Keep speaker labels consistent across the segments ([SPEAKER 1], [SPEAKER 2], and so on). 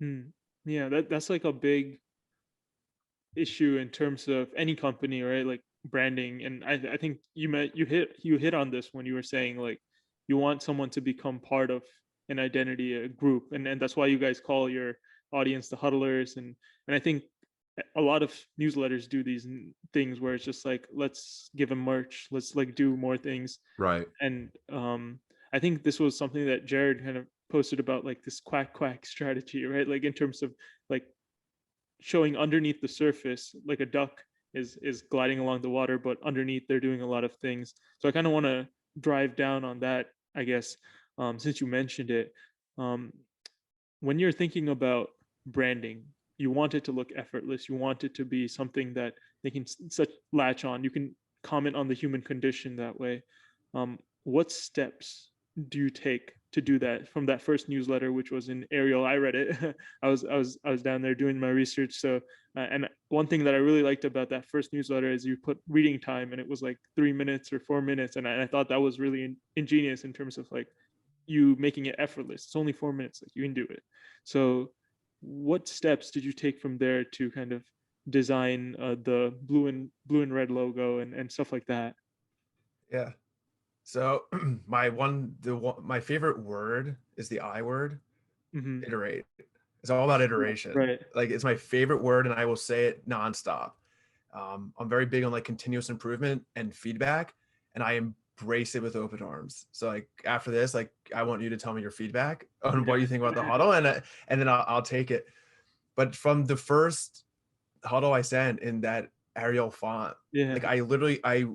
[SPEAKER 1] Hmm. Yeah, that's like a big issue in terms of any company, right? Like branding. And I think you hit on this when you were saying like you want someone to become part of an identity, a group, and that's why you guys call your audience the huddlers. And I think a lot of newsletters do these things where it's just like, let's give them merch, let's like do more things.
[SPEAKER 2] Right.
[SPEAKER 1] And I think this was something that Jared kind of posted about, like this quack quack strategy, right? Like in terms of like showing underneath the surface, like a duck is gliding along the water, but underneath they're doing a lot of things. So I kind of want to drive down on that, I guess, since you mentioned it. Um, when you're thinking about branding, you want it to look effortless. You want it to be something that they can such latch on. You can comment on the human condition that way. What steps do you take to do that from that first newsletter, which was in Arial? I read it. I was down there doing my research. So, and one thing that I really liked about that first newsletter is you put reading time, and it was like 3 minutes or 4 minutes, and I thought that was really ingenious in terms of like you making it effortless. It's only 4 minutes, like you can do it. So, what steps did you take from there to kind of design the blue and red logo and stuff like that?
[SPEAKER 2] Yeah. So my favorite word is the I word,
[SPEAKER 1] Hmm.
[SPEAKER 2] iterate. It's all about iteration.
[SPEAKER 1] Right.
[SPEAKER 2] Like it's my favorite word, and I will say it nonstop. I'm very big on like continuous improvement and feedback, and I embrace it with open arms. So like after this, like I want you to tell me your feedback on what you think about the
[SPEAKER 1] Yeah.
[SPEAKER 2] huddle, and then I'll take it. But from the first huddle I sent in that Arial font, like
[SPEAKER 1] Yeah.
[SPEAKER 2] I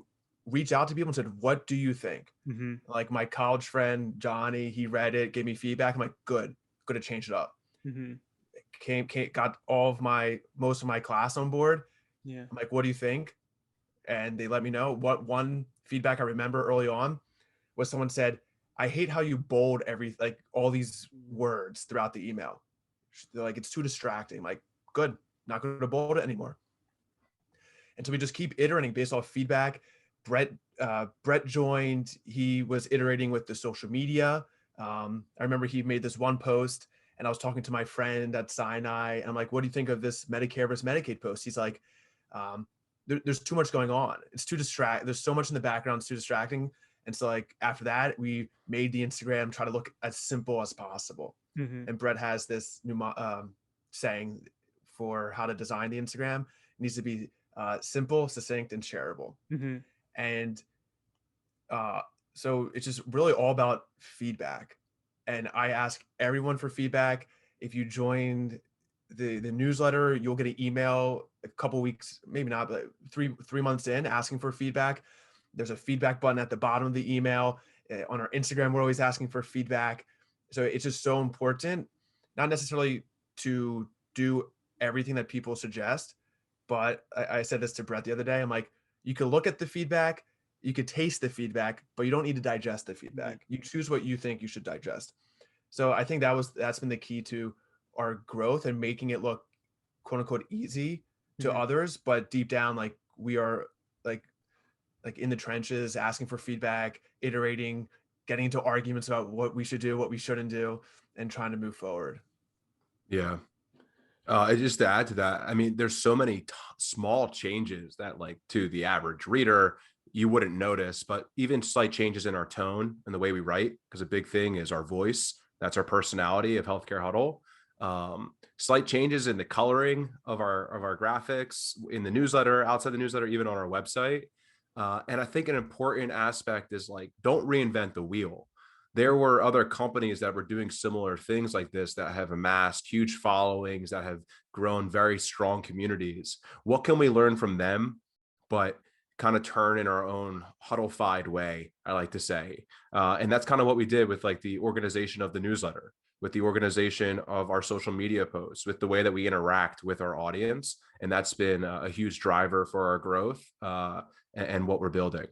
[SPEAKER 2] reached out to people and said, "What do you think?"
[SPEAKER 1] Hmm.
[SPEAKER 2] Like my college friend Johnny, he read it, gave me feedback. I'm like, good, good to change it up.
[SPEAKER 1] Hmm.
[SPEAKER 2] Got all of my most of my class on board.
[SPEAKER 1] Yeah.
[SPEAKER 2] I'm like, what do you think? And they let me know. What one feedback I remember early on was someone said, I hate how you bold every like all these words throughout the email. They're like, it's too distracting. I'm like, good, not going to bold it anymore. And so we just keep iterating based off feedback. Brett joined. He was iterating with the social media. I remember he made this one post, and I was talking to my friend at Sinai, and I'm like, "What do you think of this Medicare versus Medicaid post?" He's like, "There's too much going on. It's too distract. There's so much in the background. It's too distracting." And so, like after that, we made the Instagram try to look as simple as possible.
[SPEAKER 1] Hmm.
[SPEAKER 2] And Brett has this new saying for how to design the Instagram. It needs to be simple, succinct, and shareable.
[SPEAKER 1] Hmm.
[SPEAKER 2] And uh, so it's just really all about feedback. And I ask everyone for feedback. If you joined the newsletter, you'll get an email a couple weeks, maybe not, but three months in, asking for feedback. There's a feedback button at the bottom of the email. On our Instagram, we're always asking for feedback. So it's just so important, not necessarily to do everything that people suggest, but I said this to Brett the other day. I'm like, you can look at the feedback, you could taste the feedback, but you don't need to digest the
[SPEAKER 1] Yeah.
[SPEAKER 2] feedback. You choose what you think you should digest. So I think that's been the key to our growth and making it look quote unquote easy to
[SPEAKER 1] Hmm.
[SPEAKER 2] others, but deep down, like we are like like in the trenches, asking for feedback, iterating, getting into arguments about what we should do, what we shouldn't do, and trying to move forward.
[SPEAKER 1] Yeah.
[SPEAKER 2] Yeah.
[SPEAKER 1] Just to add to that, I mean, there's so many small changes that, like, to the average reader, you wouldn't notice, but even slight changes in our tone and the way we write, because a big thing is our voice. That's our personality of Healthcare Huddle. Slight changes in the coloring of our graphics in the newsletter, outside the newsletter, even on our website. And I think an important aspect is like, don't reinvent the wheel. There were other companies that were doing similar things like this that have amassed huge followings, that have grown very strong communities. What can we learn from them, but kind of turn in our own huddlefied way, I like to say. And that's kind of what we did with like the organization of the newsletter, with the organization of our social media posts, with the way that we interact with our audience. And that's been a huge driver for our growth and what we're building.